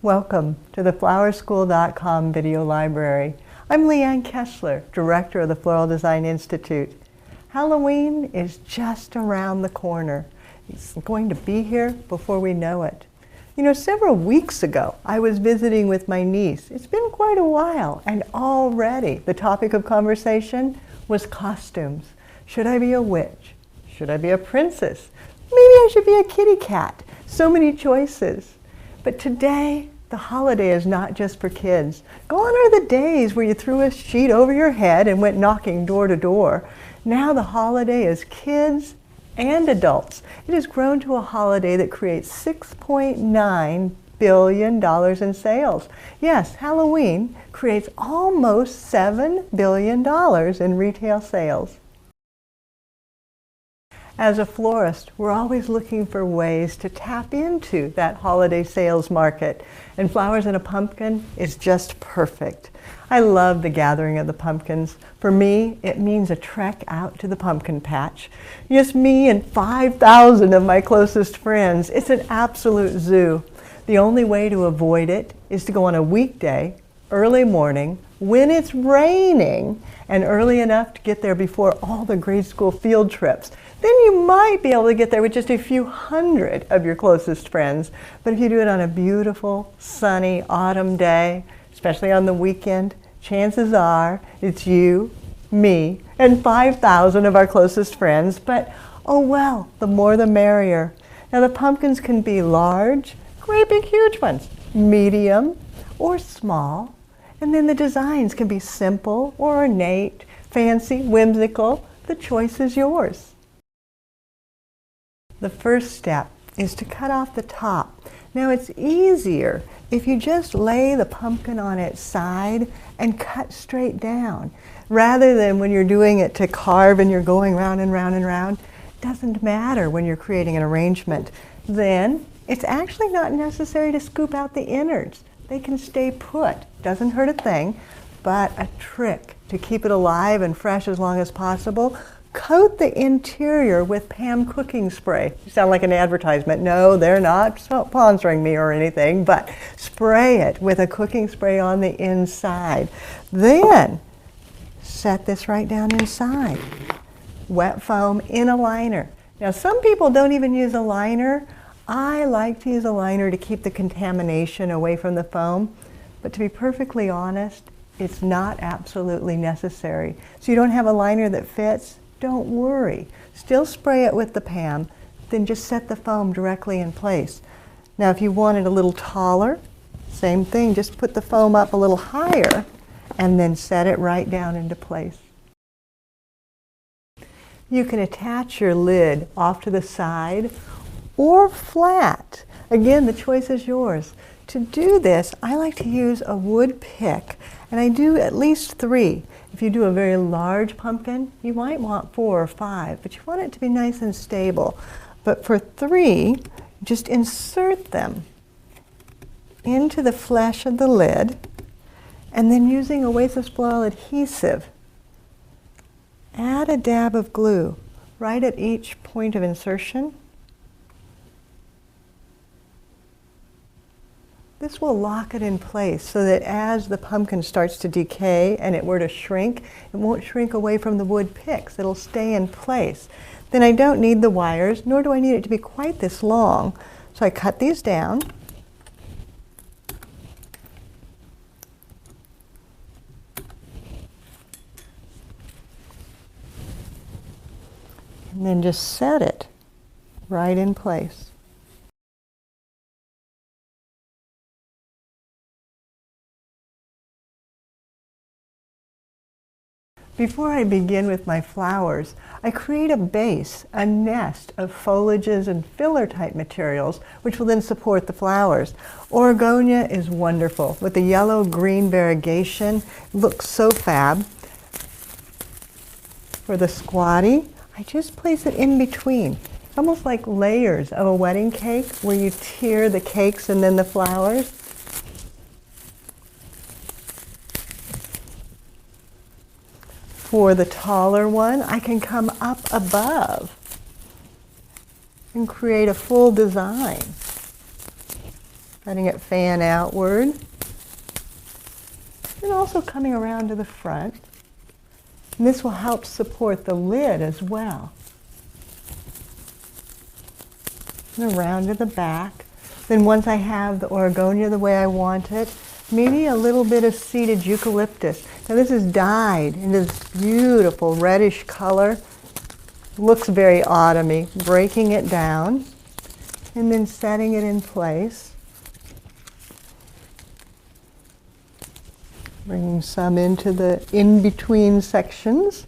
Welcome to the flowerschool.com video library. I'm Leanne Kessler, Director of the Floral Design Institute. Halloween is just around the corner. It's going to be here before we know it. You know, several weeks ago, I was visiting with my niece. It's been quite a while, and already the topic of conversation was costumes. Should I be a witch? Should I be a princess? Maybe I should be a kitty cat. So many choices. But today, the holiday is not just for kids. Gone are the days where you threw a sheet over your head and went knocking door to door. Now the holiday is kids and adults. It has grown to a holiday that creates $6.9 billion in sales. Yes, Halloween creates almost $7 billion in retail sales. As a florist, we're always looking for ways to tap into that holiday sales market, and Flowers in a Pumpkin is just perfect. I love the gathering of the pumpkins. For me, it means a trek out to the pumpkin patch. Just me and 5,000 of my closest friends. It's an absolute zoo. The only way to avoid it is to go on a weekday, early morning, when it's raining, and early enough to get there before all the grade school field trips. Then you might be able to get there with just a few hundred of your closest friends. But if you do it on a beautiful, sunny autumn day, especially on the weekend, chances are it's you, me, and 5,000 of our closest friends. But oh well, the more the merrier. Now the pumpkins can be large, great big huge ones, medium, or small. And then the designs can be simple or ornate, fancy, whimsical. The choice is yours. The first step is to cut off the top. Now it's easier if you just lay the pumpkin on its side and cut straight down, rather than when you're doing it to carve and you're going round and round and round. It doesn't matter when you're creating an arrangement. Then it's actually not necessary to scoop out the innards. They can stay put. Doesn't hurt a thing, but a trick to keep it alive and fresh as long as possible. Coat the interior with Pam cooking spray. You sound like an advertisement. No, they're not sponsoring me or anything, but spray it with a cooking spray on the inside. Then set this right down inside. Wet foam in a liner. Now some people don't even use a liner. I like to use a liner to keep the contamination away from the foam, but to be perfectly honest, it's not absolutely necessary. So you don't have a liner that fits? Don't worry. Still spray it with the Pam, then just set the foam directly in place. Now if you want it a little taller, same thing, just put the foam up a little higher and then set it right down into place. You can attach your lid off to the side or flat. Again, the choice is yours. To do this, I like to use a wood pick, and I do at least 3. If you do a very large pumpkin, you might want 4 or 5, but you want it to be nice and stable. But for 3, just insert them into the flesh of the lid, and then using Oasis Floral adhesive, add a dab of glue right at each point of insertion. This will lock it in place so that as the pumpkin starts to decay and it were to shrink, it won't shrink away from the wood picks. It'll stay in place. Then I don't need the wires, nor do I need it to be quite this long. So I cut these down. And then just set it right in place. Before I begin with my flowers, I create a base, a nest of foliages and filler type materials, which will then support the flowers. Oregonia is wonderful with the yellow-green variegation. It looks so fab. For the squatty, I just place it in between. It's almost like layers of a wedding cake where you tier the cakes and then the flowers. For the taller one, I can come up above and create a full design. letting it fan outward. And also coming around to the front. And this will help support the lid as well. And around to the back. Then once I have the Oregonia the way I want it, maybe a little bit of seeded eucalyptus. Now this is dyed into this beautiful reddish color. Looks very autumny. Breaking it down and then setting it in place. Bringing some into the in-between sections.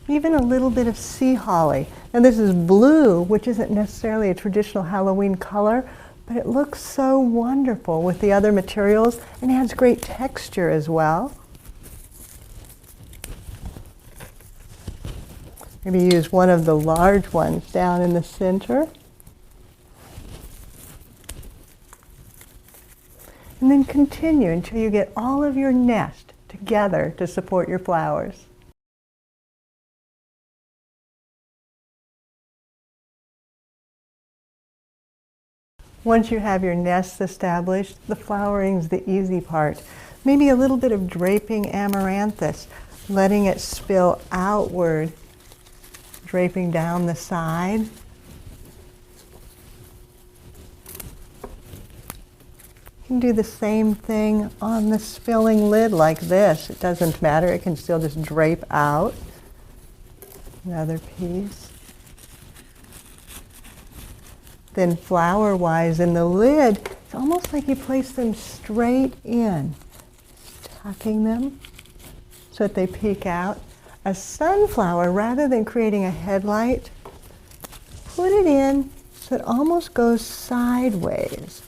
Even a little bit of sea holly. And this is blue, which isn't necessarily a traditional Halloween color, but it looks so wonderful with the other materials and adds great texture as well. Maybe use one of the large ones down in the center. And then continue until you get all of your nest together to support your flowers. Once you have your nest established, the flowering is the easy part. Maybe a little bit of draping amaranthus, letting it spill outward, draping down the side. You can do the same thing on the spilling lid like this. It doesn't matter, it can still just drape out. Another piece. Then flower-wise in the lid, it's almost like you place them straight in, tucking them so that they peek out. A sunflower, rather than creating a headlight, put it in so it almost goes sideways.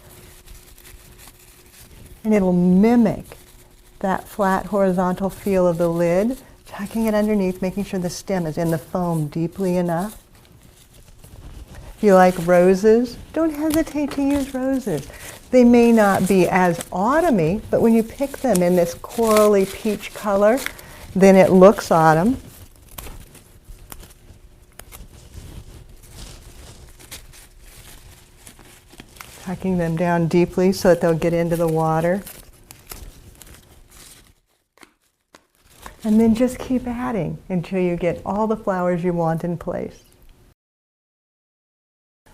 And it'll mimic that flat horizontal feel of the lid, tucking it underneath, making sure the stem is in the foam deeply enough. If you like roses, don't hesitate to use roses. They may not be as autumny, but when you pick them in this corally peach color, then it looks autumn. Tucking them down deeply so that they'll get into the water. And then just keep adding until you get all the flowers you want in place.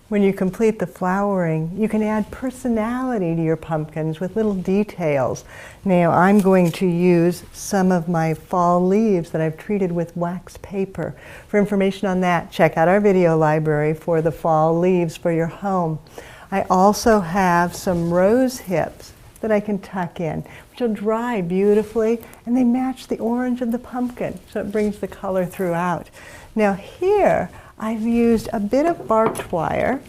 When you complete the flowering, you can add personality to your pumpkins with little details. Now I'm going to use some of my fall leaves that I've treated with wax paper. For information on that, check out our video library for the fall leaves for your home. I also have some rose hips that I can tuck in, which will dry beautifully, and they match the orange of the pumpkin, so it brings the color throughout. Now here, I've used a bit of barbed wire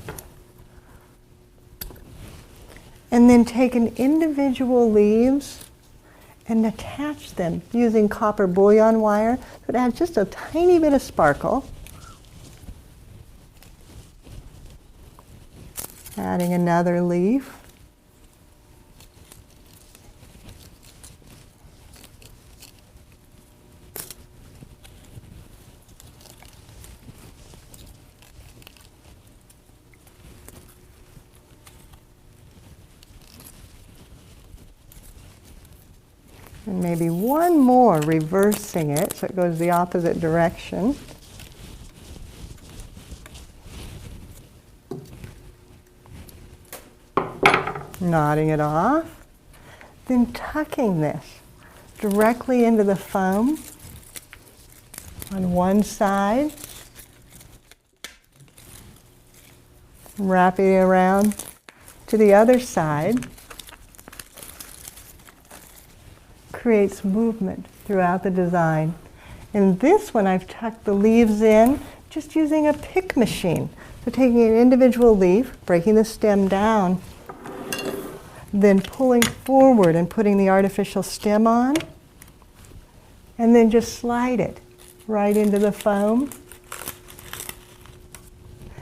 and then taken individual leaves and attached them using copper bullion wire that adds just a tiny bit of sparkle. Adding another leaf. And maybe one more, reversing it so it goes the opposite direction. Knotting it off. Then tucking this directly into the foam on one side. Wrapping it around to the other side. Creates movement throughout the design. In this one, I've tucked the leaves in just using a pick machine. So taking an individual leaf, breaking the stem down, then pulling forward and putting the artificial stem on, and then just slide it right into the foam.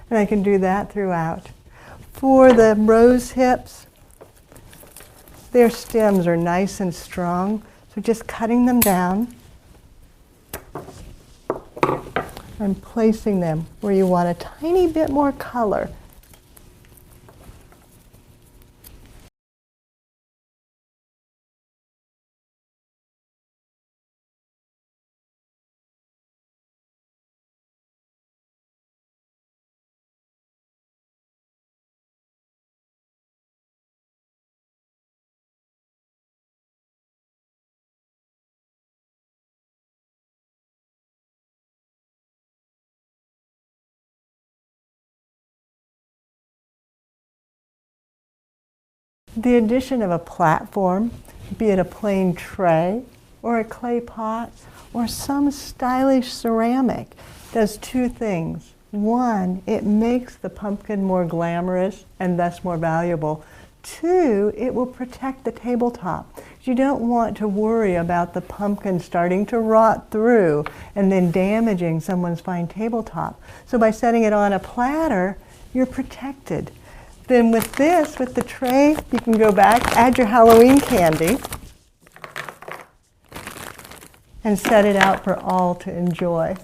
And I can do that throughout. For the rose hips, their stems are nice and strong, so just cutting them down and placing them where you want a tiny bit more color The addition of a platform, be it a plain tray or a clay pot or some stylish ceramic, does two things. One, it makes the pumpkin more glamorous and thus more valuable. Two, it will protect the tabletop. You don't want to worry about the pumpkin starting to rot through and then damaging someone's fine tabletop. So by setting it on a platter, you're protected. Then with this, with the tray, you can go back, add your Halloween candy, and set it out for all to enjoy.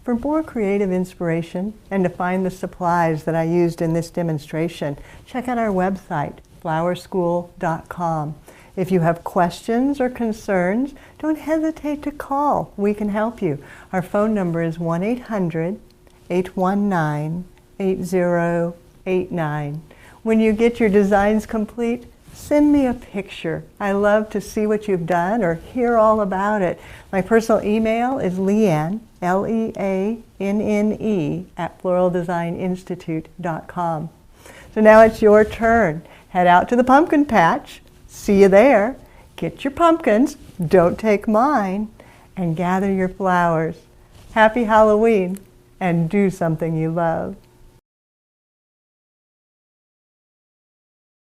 For more creative inspiration and to find the supplies that I used in this demonstration, check out our website, flowerschool.com. If you have questions or concerns, don't hesitate to call. We can help you. Our phone number is 1-800-819-8089. When you get your designs complete, send me a picture. I love to see what you've done or hear all about it. My personal email is Leanne, Leanne, @floraldesigninstitute.com. So now it's your turn. Head out to the pumpkin patch. See you there. Get your pumpkins, don't take mine, and gather your flowers. Happy Halloween, and do something you love.